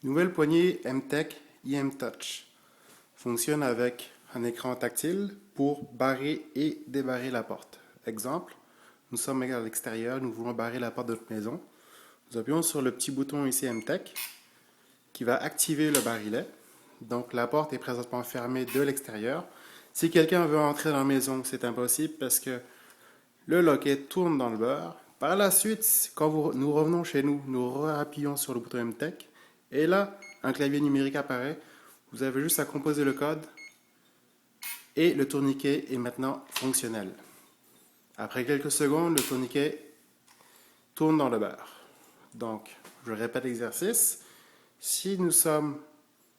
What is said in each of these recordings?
Nouvelle poignée MTech IM-Touch. Fonctionne avec un écran tactile pour barrer et débarrer la porte. Exemple, nous sommes à l'extérieur, nous voulons barrer la porte de notre maison. Nous appuyons sur le petit bouton ici MTech qui va activer le barillet. Donc la porte est présentement fermée de l'extérieur. Si quelqu'un veut entrer dans la maison, c'est impossible parce que le loquet tourne dans le beurre. Par la suite, quand nous revenons chez nous, nous appuyons sur le bouton MTech et là, un clavier numérique apparaît. Vous avez juste à composer le code et le tourniquet est maintenant fonctionnel. Après quelques secondes, le tourniquet tourne dans le beurre. Donc, je répète l'exercice. Si nous sommes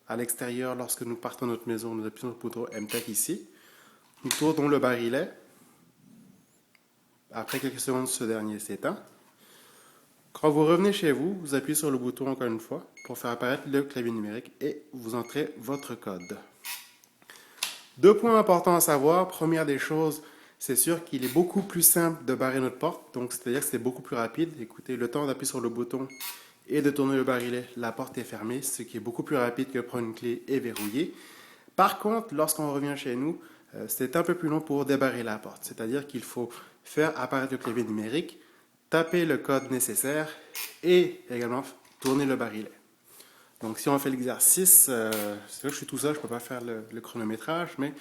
à l'extérieur, lorsque nous partons de notre maison, nous appuyons sur le bouton MTech ici. Nous tournons le barillet. Après quelques secondes, ce dernier s'éteint. Quand vous revenez chez vous, vous appuyez sur le bouton encore une fois pour faire apparaître le clavier numérique et vous entrez votre code. Deux points importants à savoir. Première des choses, c'est sûr qu'il est beaucoup plus simple de barrer notre porte, donc c'est-à-dire que c'est beaucoup plus rapide. Écoutez, le temps d'appuyer sur le bouton et de tourner le barillet, la porte est fermée, ce qui est beaucoup plus rapide que prendre une clé et verrouiller. Par contre, lorsqu'on revient chez nous, c'est un peu plus long pour débarrer la porte, c'est-à-dire qu'il faut faire apparaître le clavier numérique, taper le code nécessaire et également tourner le barillet. Donc si on fait l'exercice, c'est vrai que je suis tout seul, je ne peux pas faire le chronométrage, mais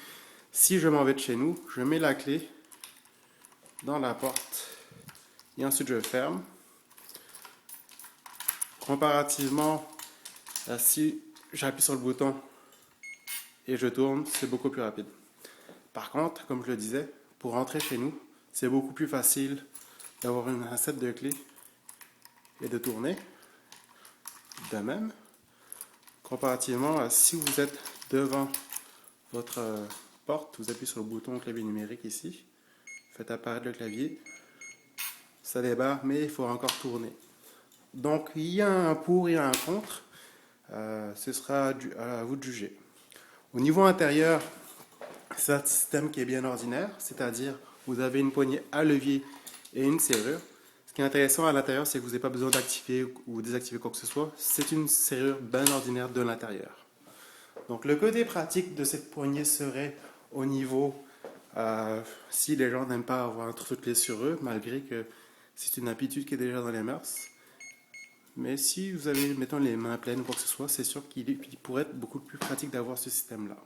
si je m'en vais de chez nous, je mets la clé dans la porte et ensuite je ferme. Comparativement à si j'appuie sur le bouton et je tourne, c'est beaucoup plus rapide. Par contre, comme je le disais, pour rentrer chez nous, c'est beaucoup plus facile d'avoir un set de clés et de tourner. De même, comparativement à si vous êtes devant votre porte, vous appuyez sur le bouton clavier numérique ici, faites apparaître le clavier, ça débarre, mais il faut encore tourner. Donc il y a un pour et un contre, ce sera à vous de juger. Au niveau intérieur, c'est un système qui est bien ordinaire, c'est-à-dire vous avez une poignée à levier et une serrure. Ce qui est intéressant à l'intérieur, c'est que vous n'avez pas besoin d'activer ou désactiver quoi que ce soit. C'est une serrure bien ordinaire de l'intérieur. Donc le côté pratique de cette poignée serait au niveau, si les gens n'aiment pas avoir un truc de clé sur eux, malgré que c'est une habitude qui est déjà dans les mœurs. Mais si vous avez, mettons, les mains pleines ou quoi que ce soit, c'est sûr qu'il pourrait être beaucoup plus pratique d'avoir ce système-là.